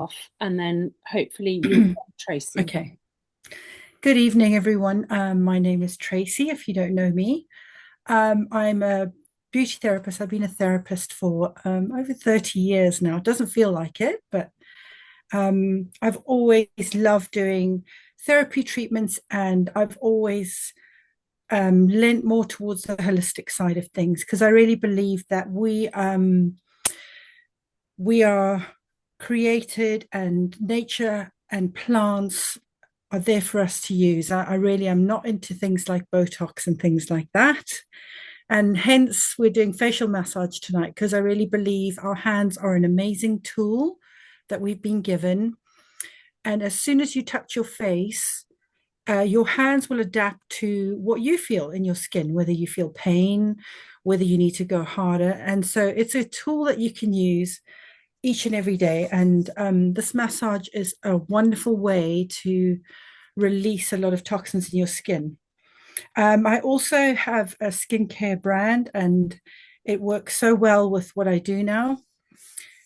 off, and then hopefully you'll get Tracy. Okay. Good evening, everyone. My name is Tracy, if you don't know me. I'm a beauty therapist. I've been a therapist for over 30 years now. It doesn't feel like it, but I've always loved doing therapy treatments, and I've always lent more towards the holistic side of things because I really believe that we are created, and nature and plants are there for us to use. I really am not into things like Botox and things like that. And hence, we're doing facial massage tonight because I really believe our hands are an amazing tool that we've been given. And as soon as you touch your face, your hands will adapt to what you feel in your skin, whether you feel pain, whether you need to go harder. And so it's a tool that you can use each and every day. And this massage is a wonderful way to release a lot of toxins in your skin. I also have a skincare brand, and it works so well with what I do now.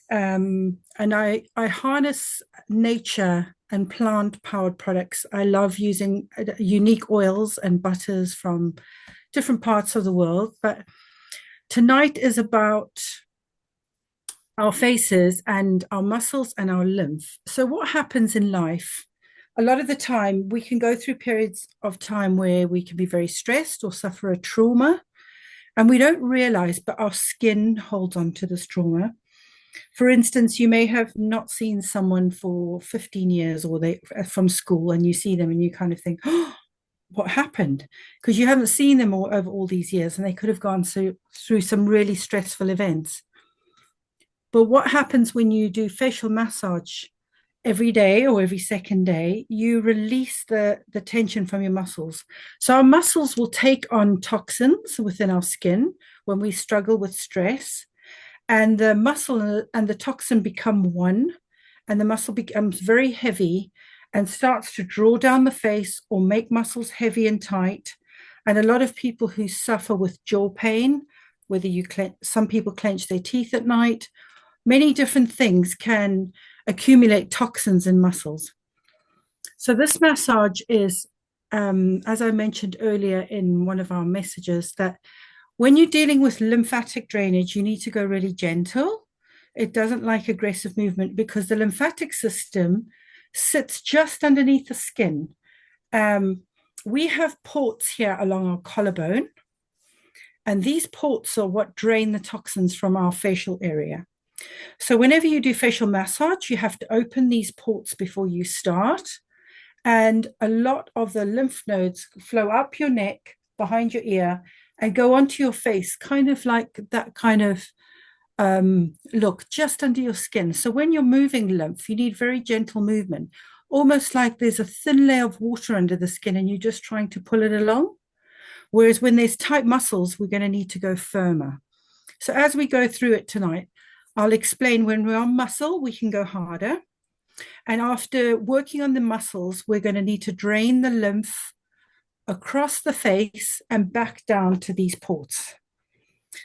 And I harness nature and plant powered products. I love using unique oils and butters from different parts of the world. But tonight is about our faces and our muscles and our lymph. So, what happens in life? A lot of the time, we can go through periods of time where we can be very stressed or suffer a trauma, and we don't realize, but our skin holds on to this trauma. For instance, you may have not seen someone for 15 years or they from school, and you see them and you kind of think, oh, what happened? Because you haven't seen them over all these years, and they could have gone through some really stressful events. But what happens when you do facial massage every day or every second day? You release the tension from your muscles. So our muscles will take on toxins within our skin when we struggle with stress, and the muscle and the toxin become one, and the muscle becomes very heavy and starts to draw down the face or make muscles heavy and tight. And a lot of people who suffer with jaw pain, whether some people clench their teeth at night, many different things can accumulate toxins in muscles. So this massage is, as I mentioned earlier in one of our messages, that when you're dealing with lymphatic drainage, you need to go really gentle. It doesn't like aggressive movement because the lymphatic system sits just underneath the skin. We have ports here along our collarbone, and these ports are what drain the toxins from our facial area. So whenever you do facial massage, you have to open these ports before you start. And a lot of the lymph nodes flow up your neck, behind your ear, and go onto your face, kind of like that kind of look just under your skin. So when you're moving lymph, you need very gentle movement, almost like there's a thin layer of water under the skin and you're just trying to pull it along. Whereas when there's tight muscles, we're going to need to go firmer. So as we go through it tonight, I'll explain when we're on muscle, we can go harder. And after working on the muscles, we're going to need to drain the lymph across the face and back down to these ports.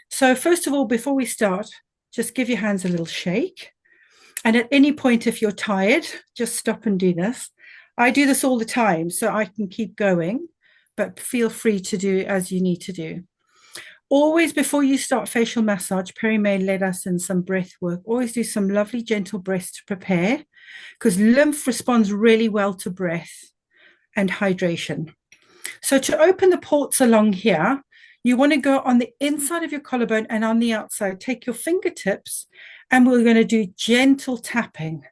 So first of all, before we start, just give your hands a little shake. And at any point, if you're tired, just stop and do this. I do this all the time, so I can keep going, but feel free to do as you need to do. Always before you start facial massage, Perry May led us in some breath work. Always do some lovely gentle breaths to prepare, because lymph responds really well to breath and hydration. So to open the ports along here, you want to go on the inside of your collarbone and on the outside. Take your fingertips, and we're going to do gentle tapping.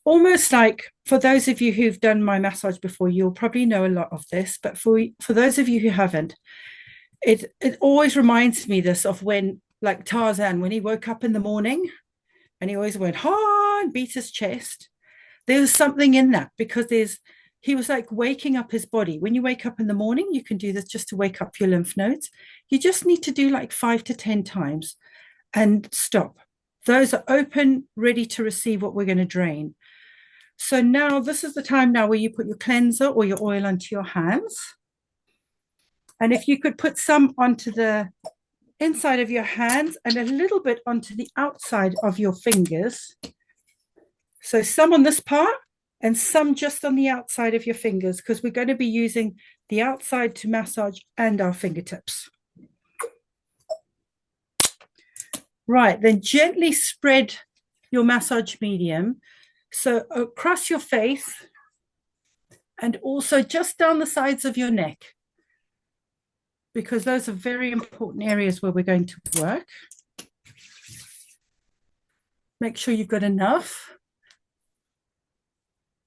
Almost like, for those of you who've done my massage before, you'll probably know a lot of this, but for those of you who haven't, it always reminds me this of when, like Tarzan, when he woke up in the morning and he always went, ha, and beat his chest. There was something in that because he was like waking up his body. When you wake up in the morning, you can do this just to wake up your lymph nodes. You just need to do like 5 to 10 times and stop. Those are open, ready to receive what we're going to drain. So now this is the time now where you put your cleanser or your oil onto your hands. And if you could put some onto the inside of your hands and a little bit onto the outside of your fingers. So some on this part and some just on the outside of your fingers, because we're going to be using the outside to massage and our fingertips. Right, then gently spread your massage medium. So across your face and also just down the sides of your neck, because those are very important areas where we're going to work. Make sure you've got enough.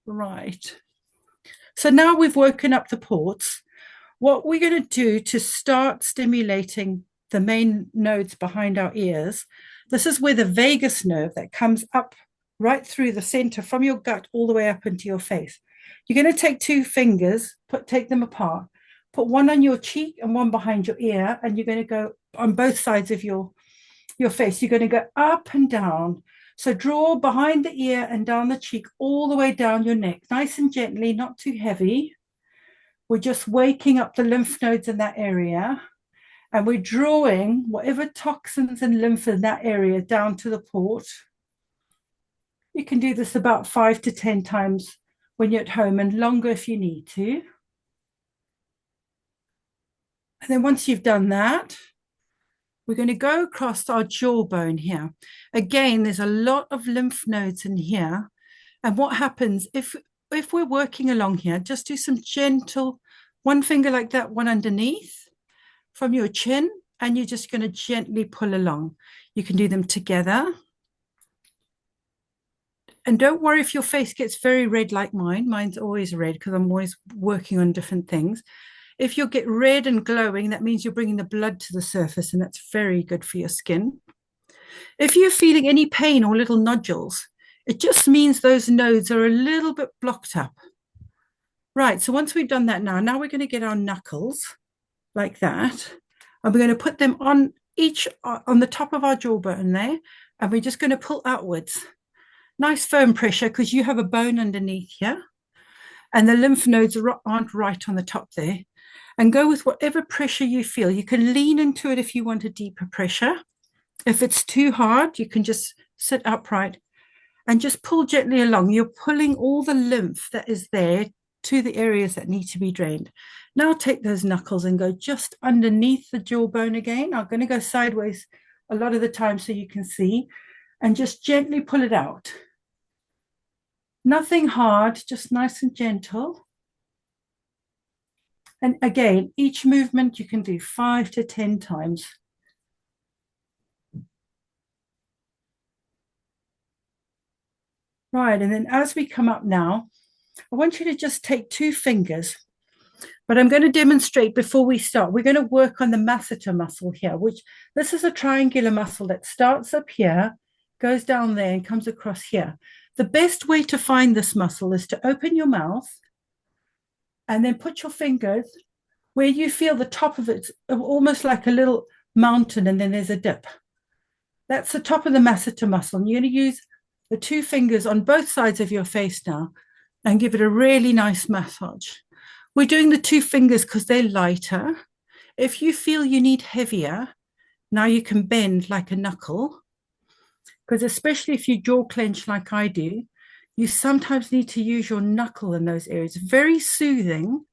Right. So now we've woken up the ports. What we're going to do to start stimulating the main nodes behind our ears, this is where the vagus nerve that comes up right through the center from your gut all the way up into your face. You're going to take two fingers, take them apart, put one on your cheek and one behind your ear, and you're going to go on both sides of your face. You're going to go up and down. So draw behind the ear and down the cheek, all the way down your neck, nice and gently, not too heavy. We're just waking up the lymph nodes in that area. And we're drawing whatever toxins and lymph in that area down to the port. You can do this about 5 to 10 times when you're at home, and longer if you need to. And then once you've done that, we're going to go across our jawbone here. Again, there's a lot of lymph nodes in here. And what happens if we're working along here, just do some gentle, one finger like that, one underneath from your chin, and you're just going to gently pull along. You can do them together. And don't worry if your face gets very red like mine. Mine's always red because I'm always working on different things. If you get red and glowing, that means you're bringing the blood to the surface, and that's very good for your skin. If you're feeling any pain or little nodules, it just means those nodes are a little bit blocked up. Right, so once we've done that now we're going to get our knuckles like that, and we're going to put them on the top of our jawbone there, and we're just going to pull outwards. Nice firm pressure, because you have a bone underneath here, and the lymph nodes aren't right on the top there. And go with whatever pressure you feel. You can lean into it if you want a deeper pressure. If it's too hard, you can just sit upright and just pull gently along. You're pulling all the lymph that is there to the areas that need to be drained. Now take those knuckles and go just underneath the jawbone again. I'm going to go sideways a lot of the time so you can see, and just gently pull it out. Nothing hard, just nice and gentle. And again, each movement you can do 5 to 10 times. Right, and then as we come up now, I want you to just take two fingers, but I'm going to demonstrate before we start. We're going to work on the masseter muscle here, which this is a triangular muscle that starts up here, goes down there and comes across here. The best way to find this muscle is to open your mouth and then put your fingers where you feel the top of it, almost like a little mountain, and then there's a dip. That's the top of the masseter muscle. And you're going to use the two fingers on both sides of your face now and give it a really nice massage. We're doing the two fingers because they're lighter. If you feel you need heavier, now you can bend like a knuckle, because especially if you jaw clench like I do, you sometimes need to use your knuckle in those areas. Very soothing.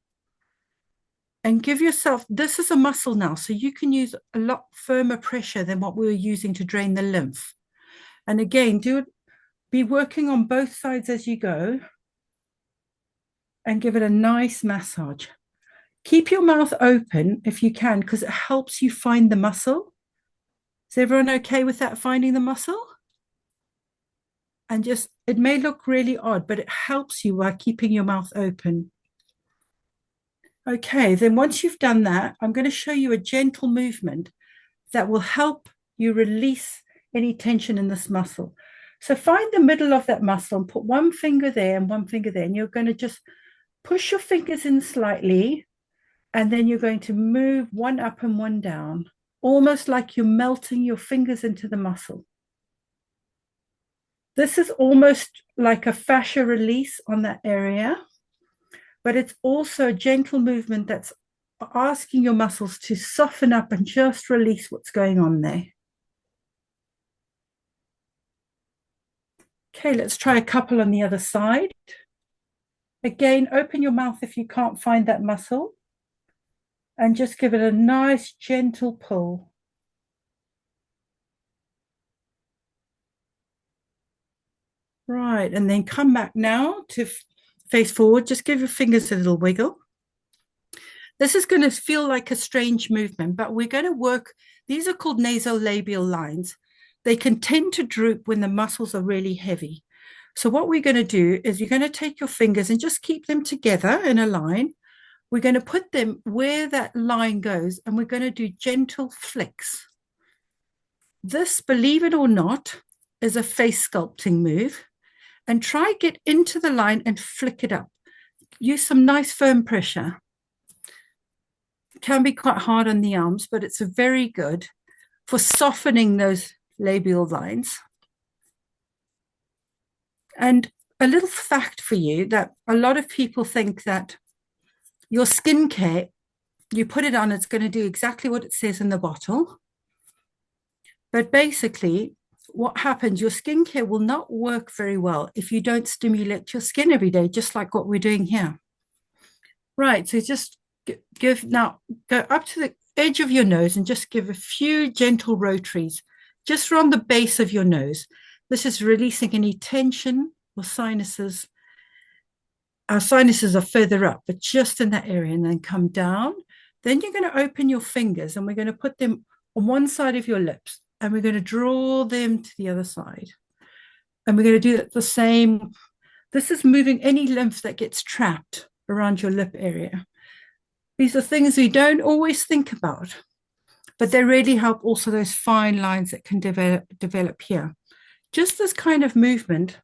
And give yourself, this is a muscle now, so you can use a lot firmer pressure than what we were using to drain the lymph. And again, be working on both sides as you go, and give it a nice massage. Keep your mouth open if you can, because it helps you find the muscle. Is everyone okay with that, finding the muscle? And just, it may look really odd, but it helps you by keeping your mouth open. Okay, then once you've done that, I'm going to show you a gentle movement that will help you release any tension in this muscle. So find the middle of that muscle and put one finger there and one finger there, and you're going to just push your fingers in slightly, and then you're going to move one up and one down, almost like you're melting your fingers into the muscle. This is almost like a fascia release on that area, but it's also a gentle movement that's asking your muscles to soften up and just release what's going on there. Okay, let's try a couple on the other side. Again, open your mouth if you can't find that muscle and just give it a nice gentle pull. Right, and then come back now to face forward. Just give your fingers a little wiggle. This is going to feel like a strange movement, but we're going to work. These are called nasolabial lines. They can tend to droop when the muscles are really heavy. So what we're going to do is you're going to take your fingers and just keep them together in a line. We're going to put them where that line goes, and we're going to do gentle flicks. This, believe it or not, is a face sculpting move. And try get into the line and flick it up. Use some nice firm pressure. It can be quite hard on the arms, but it's very good for softening those labial lines. And a little fact for you that a lot of people think that your skincare, you put it on, it's going to do exactly what it says in the bottle. But basically, what happens, your skincare will not work very well if you don't stimulate your skin every day, just like what we're doing here. Right, so just now go up to the edge of your nose and just give a few gentle rotaries just around the base of your nose. This is releasing any tension or sinuses. Our sinuses are further up, but just in that area, and then come down. Then you're going to open your fingers and we're going to put them on one side of your lips and we're going to draw them to the other side. And we're going to do it the same. This is moving any lymph that gets trapped around your lip area. These are things we don't always think about, but they really help also those fine lines that can develop here. Just this kind of movement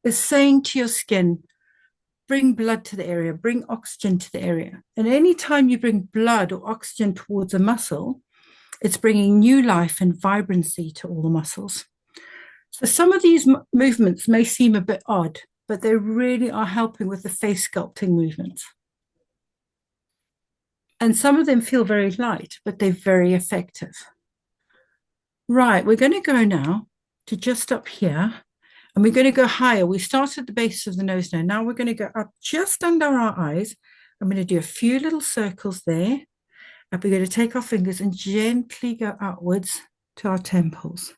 is saying to your skin, bring blood to the area, bring oxygen to the area. And anytime you bring blood or oxygen towards a muscle, it's bringing new life and vibrancy to all the muscles. So some of these movements may seem a bit odd, but they really are helping with the face sculpting movements. And some of them feel very light, but they're very effective. Right, we're going to go now to just up here, and we're going to go higher. We started at the base of the nose now. Now we're going to go up just under our eyes. I'm going to do a few little circles there. And we're going to take our fingers and gently go outwards to our temples.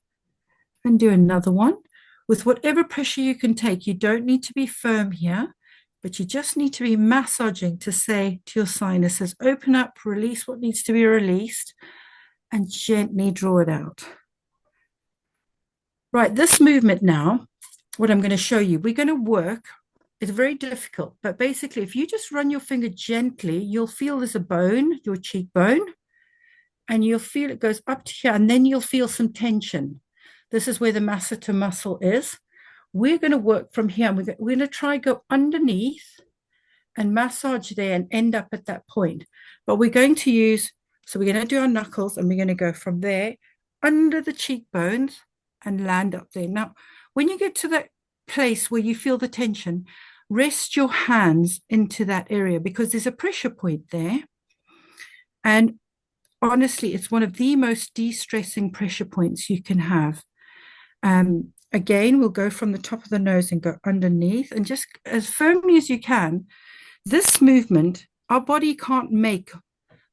And do another one with whatever pressure you can take. You don't need to be firm here, but you just need to be massaging to say to your sinuses, open up, release what needs to be released, and gently draw it out. Right, this movement now, what I'm going to show you, we're going to work. It's very difficult, but basically, if you just run your finger gently, you'll feel there's a bone, your cheekbone, and you'll feel it goes up to here, and then you'll feel some tension. This is where the masseter muscle is. We're going to work from here. We're going to try go underneath and massage there and end up at that point. But we're going to use, so we're going to do our knuckles and we're going to go from there under the cheekbones and land up there. Now, when you get to that place where you feel the tension, rest your hands into that area because there's a pressure point there. And honestly, it's one of the most de-stressing pressure points you can have. Again, we'll go from the top of the nose and go underneath and just as firmly as you can. This movement, our body can't make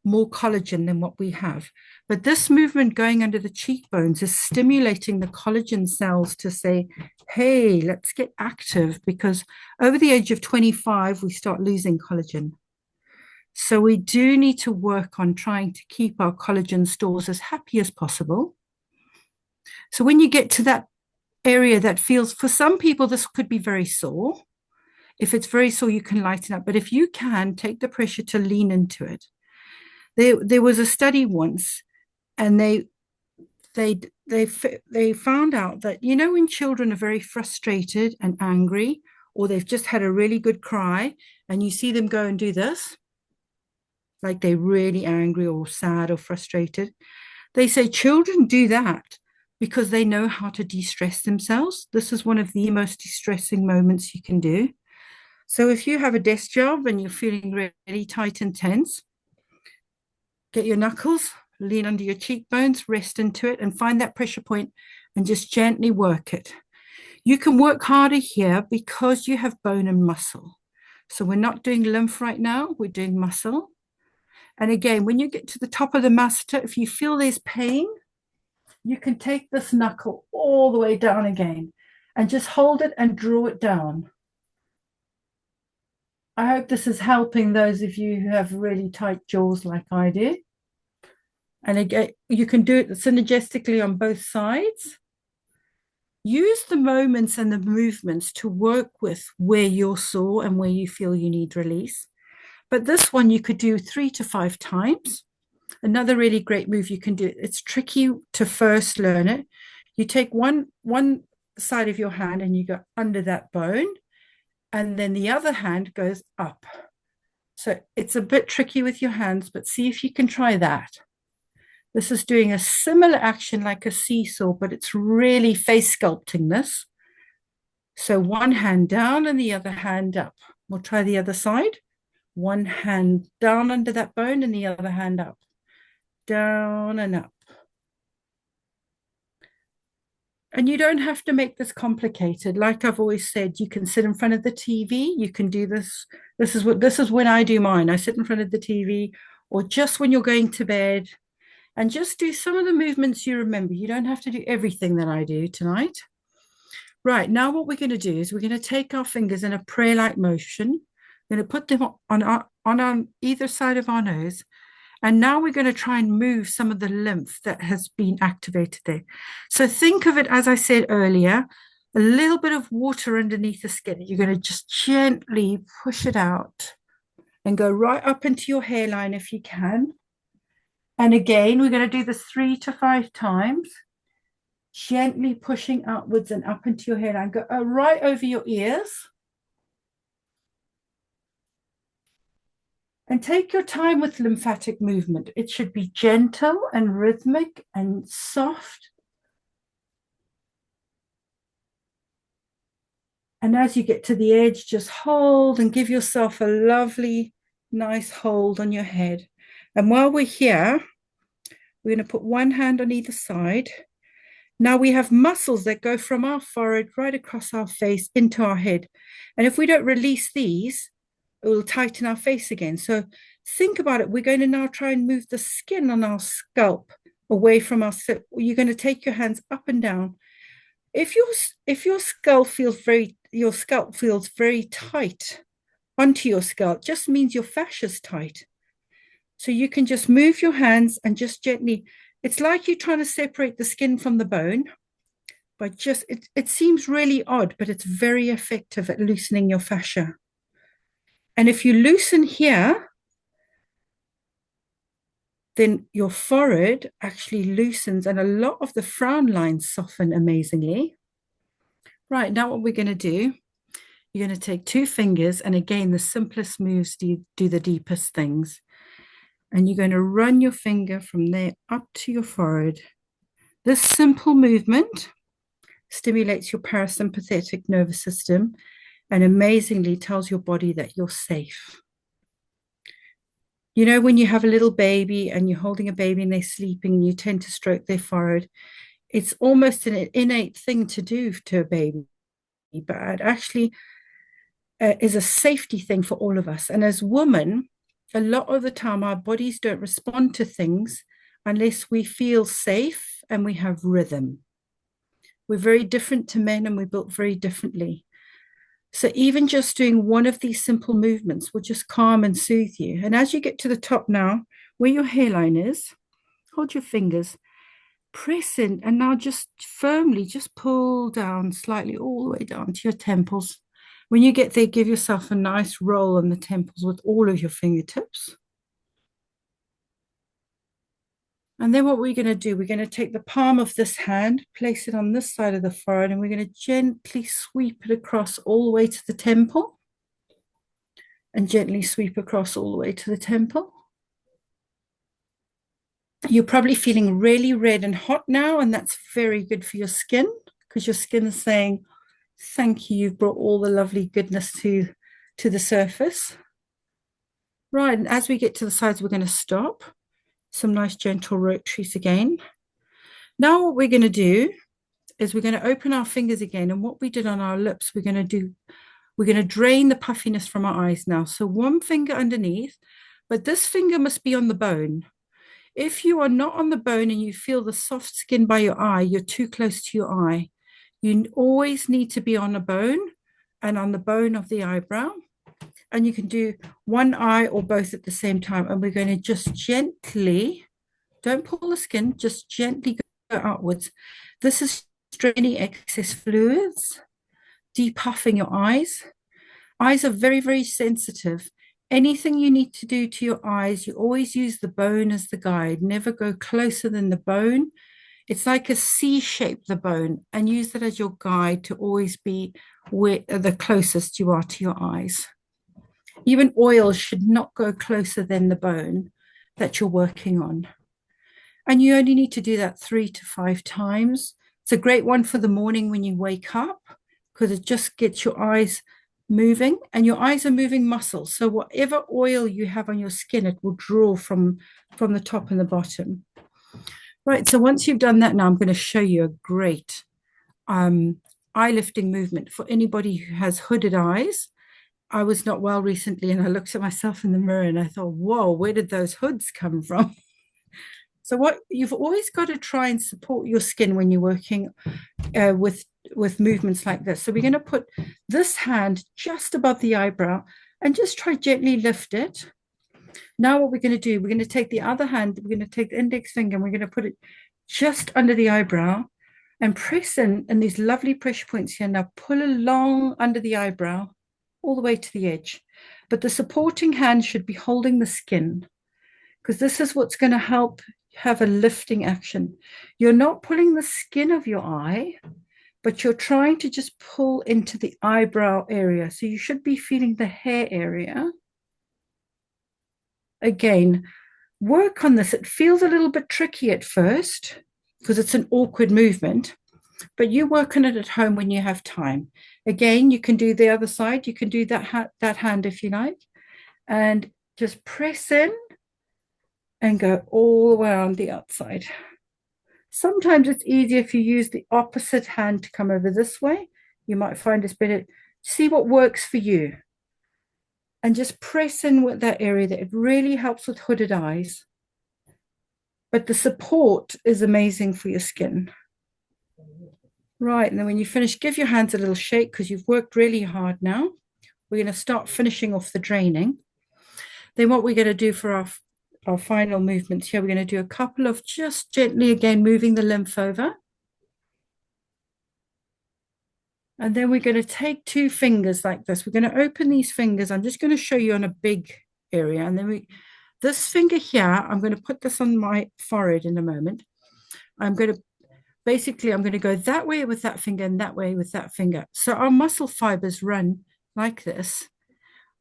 more collagen than what we have. But this movement going under the cheekbones is stimulating the collagen cells to say, hey, let's get active, because over the age of 25, we start losing collagen. So we do need to work on trying to keep our collagen stores as happy as possible. So when you get to that area that feels, for some people, this could be very sore. If it's very sore, you can lighten up. But if you can, take the pressure to lean into it. There was a study once, and they found out that, you know, when children are very frustrated and angry, or they've just had a really good cry, and you see them go and do this, like they're really angry or sad or frustrated, they say children do that because they know how to de-stress themselves. This is one of the most distressing moments you can do. So if you have a desk job and you're feeling really tight and tense, get your knuckles, lean under your cheekbones, rest into it, and find that pressure point and just gently work it. You can work harder here because you have bone and muscle. So we're not doing lymph right now, we're doing muscle. And again, when you get to the top of the masseter, if you feel there's pain, you can take this knuckle all the way down again and just hold it and draw it down. I hope this is helping those of you who have really tight jaws like I do. And again, you can do it synergistically on both sides. Use the moments and the movements to work with where you're sore and where you feel you need release. But this one you could do 3 to 5 times. Another really great move you can do. It's tricky to first learn it. You take one side of your hand and you go under that bone, and then the other hand goes up. So it's a bit tricky with your hands, but see if you can try that. This is doing a similar action like a seesaw, but it's really face sculpting this. So one hand down and the other hand up. We'll try the other side. One hand down under that bone and the other hand up. Down and up. And you don't have to make this complicated. Like I've always said, you can sit in front of the TV. You can do this. This is when I do mine. I sit in front of the TV, or just when you're going to bed, and just do some of the movements you remember. You don't have to do everything that I do tonight. Right, now what we're going to do is we're going to take our fingers in a prayer-like motion. We're going to put them on either side of our nose. And now we're going to try and move some of the lymph that has been activated there. So think of it, as I said earlier, a little bit of water underneath the skin. You're going to just gently push it out and go right up into your hairline if you can. And again, we're going to do this 3 to 5 times, gently pushing outwards and up into your hairline. Go right over your ears. And take your time with lymphatic movement. It should be gentle and rhythmic and soft. And as you get to the edge, just hold and give yourself a lovely, nice hold on your head. And while we're here, we're going to put one hand on either side. Now we have muscles that go from our forehead right across our face into our head. And if we don't release these, it will tighten our face again. So think about it. We're going to now try and move the skin on our scalp away from our sip. You're going to take your hands up and down. If your scalp feels very tight onto your scalp, just means your fascia is tight. So you can just move your hands and just gently. It's like you're trying to separate the skin from the bone, but it seems really odd, but it's very effective at loosening your fascia. And if you loosen here, then your forehead actually loosens and a lot of the frown lines soften amazingly. Right, now what we're going to do, you're going to take 2 fingers, and again, the simplest moves do the deepest things. And you're going to run your finger from there up to your forehead. This simple movement stimulates your parasympathetic nervous system and amazingly tells your body that you're safe. You know, when you have a little baby and you're holding a baby and they're sleeping and you tend to stroke their forehead, it's almost an innate thing to do to a baby, but it actually is a safety thing for all of us. And as women, a lot of the time our bodies don't respond to things unless we feel safe and we have rhythm. We're very different to men and we're built very differently. So even just doing one of these simple movements will just calm and soothe you. And as you get to the top now, where your hairline is, hold your fingers, press in, and now just firmly just pull down slightly all the way down to your temples. When you get there, give yourself a nice roll on the temples with all of your fingertips. And then what we're going to do, we're going to take the palm of this hand, place it on this side of the forehead, and we're going to gently sweep it across all the way to the temple. And gently sweep across all the way to the temple. You're probably feeling really red and hot now, and that's very good for your skin because your skin is saying, thank you, you've brought all the lovely goodness to the surface. Right, and as we get to the sides, we're going to stop. Some nice gentle rotaries again. Now what we're going to do, is we're going to open our fingers again. And what we did on our lips, we're going to drain the puffiness from our eyes now. So one finger underneath, but this finger must be on the bone. If you are not on the bone and you feel the soft skin by your eye, you're too close to your eye. You always need to be on a bone and on the bone of the eyebrow. And you can do one eye or both at the same time. And we're going to just gently, don't pull the skin, just gently go outwards. This is draining excess fluids, depuffing your eyes. Eyes are very, very sensitive. Anything you need to do to your eyes, you always use the bone as the guide. Never go closer than the bone. It's like a C shape, the bone, and use that as your guide to always be where the closest you are to your eyes. Even oil should not go closer than the bone that you're working on. And you only need to do that 3 to 5 times. It's a great one for the morning when you wake up because it just gets your eyes moving, and your eyes are moving muscles. So whatever oil you have on your skin, it will draw from the top and the bottom. Right, so once you've done that, now I'm going to show you a great eye lifting movement for anybody who has hooded eyes. I was not well recently and I looked at myself in the mirror and I thought, whoa, where did those hoods come from? So what you've always got to try and support your skin when you're working with movements like this. So we're going to put this hand just above the eyebrow and just try gently lift it. Now what we're going to do, we're going to take the other hand, we're going to take the index finger and we're going to put it just under the eyebrow and press in these lovely pressure points here. Now pull along under the eyebrow all the way to the edge. But the supporting hand should be holding the skin because this is what's going to help have a lifting action. You're not pulling the skin of your eye, but you're trying to just pull into the eyebrow area. So you should be feeling the hair area. Again, work on this. It feels a little bit tricky at first because it's an awkward movement, but you work on it at home when you have time. Again, you can do the other side. You can do that hand if you like, and just press in and go all the way on the outside. Sometimes it's easier if you use the opposite hand to come over this way. You might find it's better. See what works for you. And just press in with that area. That it really helps with hooded eyes. But the support is amazing for your skin. Right, and then when you finish, give your hands a little shake because you've worked really hard now. We're going to start finishing off the draining. Then what we're going to do for our final movements here, we're going to do a couple of just gently again moving the lymph over. And then we're going to take 2 fingers like this. We're going to open these fingers. I'm just going to show you on a big area. And then this finger here, I'm going to put this on my forehead in a moment. I'm going to go that way with that finger and that way with that finger. So our muscle fibers run like this.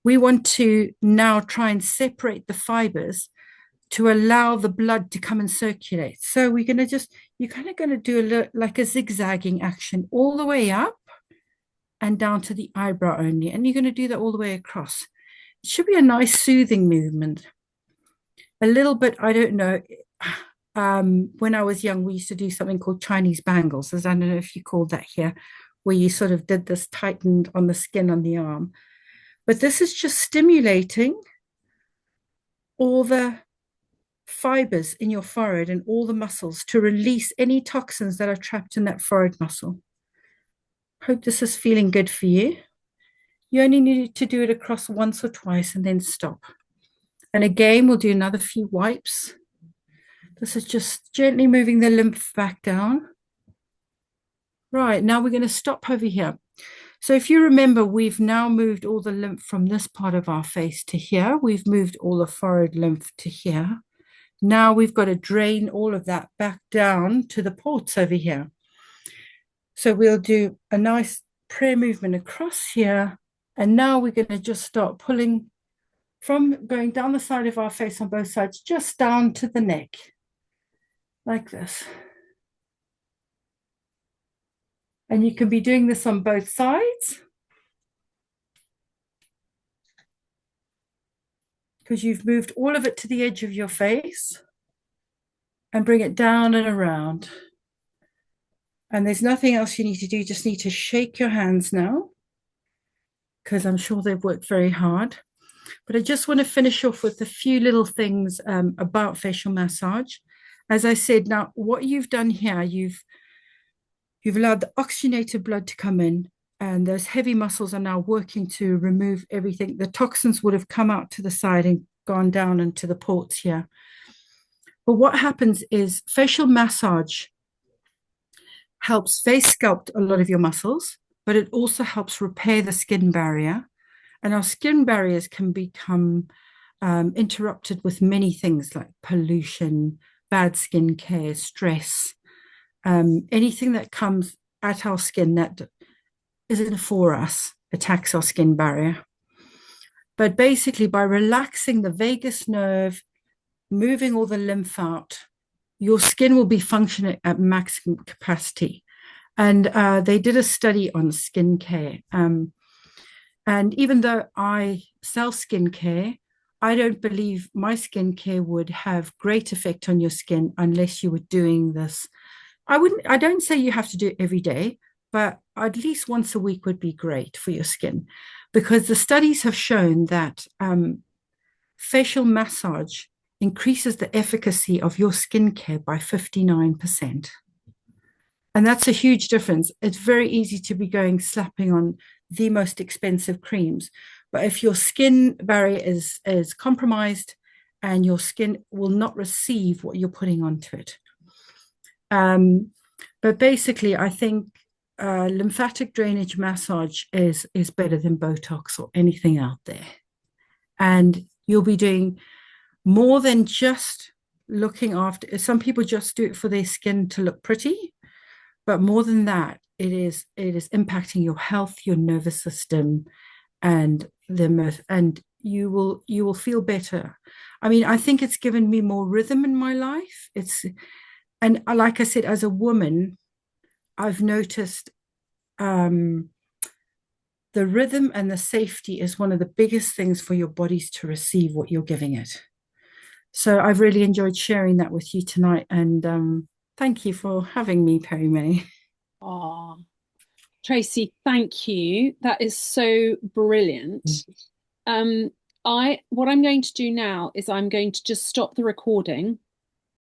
We want to now try and separate the fibers to allow the blood to come and circulate. So we're going to you're kind of going to do like a zigzagging action all the way up and down to the eyebrow only. And you're going to do that all the way across. It should be a nice soothing movement. A little bit, I don't know, when I was young, we used to do something called Chinese bangles. I don't know if you called that here, where you sort of did this tightened on the skin on the arm. But this is just stimulating all the fibers in your forehead and all the muscles to release any toxins that are trapped in that forehead muscle. Hope this is feeling good for you. You only need to do it across once or twice and then stop. And again, we'll do another few wipes. This is just gently moving the lymph back down. Right, now we're going to stop over here. So if you remember, we've now moved all the lymph from this part of our face to here. We've moved all the forehead lymph to here. Now we've got to drain all of that back down to the ports over here. So we'll do a nice prayer movement across here. And now we're going to just start pulling from going down the side of our face on both sides, just down to the neck, like this. And you can be doing this on both sides because you've moved all of it to the edge of your face and bring it down and around. And there's nothing else you need to do. You just need to shake your hands now, because I'm sure they've worked very hard. But I just want to finish off with a few little things about facial massage. As I said, now what you've done here, you've allowed the oxygenated blood to come in, and those heavy muscles are now working to remove everything. The toxins would have come out to the side and gone down into the ports here. But what happens is facial massage helps face sculpt a lot of your muscles, but it also helps repair the skin barrier. And our skin barriers can become interrupted with many things like pollution, bad skin care, stress, anything that comes at our skin that isn't for us attacks our skin barrier. But basically, by relaxing the vagus nerve, moving all the lymph out, your skin will be functioning at maximum capacity. And they did a study on skincare. And even though I sell skincare, I don't believe my skincare would have great effect on your skin unless you were doing this. I don't say you have to do it every day, but at least once a week would be great for your skin, because the studies have shown that facial massage increases the efficacy of your skincare by 59%. And that's a huge difference. It's very easy to be going slapping on the most expensive creams. But if your skin barrier is compromised and your skin will not receive what you're putting onto it. But basically, I think lymphatic drainage massage is better than Botox or anything out there. And you'll be doing more than just looking after. Some people just do it for their skin to look pretty, but more than that, it is impacting your health, your nervous system, and you will feel better. I mean, I think it's given me more rhythm in my life. And like I said, as a woman, I've noticed the rhythm and the safety is one of the biggest things for your bodies to receive what you're giving it. So I've really enjoyed sharing that with you tonight, and thank you for having me, Perry May. Oh, Tracy, thank you. That is so brilliant. I what I'm going to do now is I'm going to just stop the recording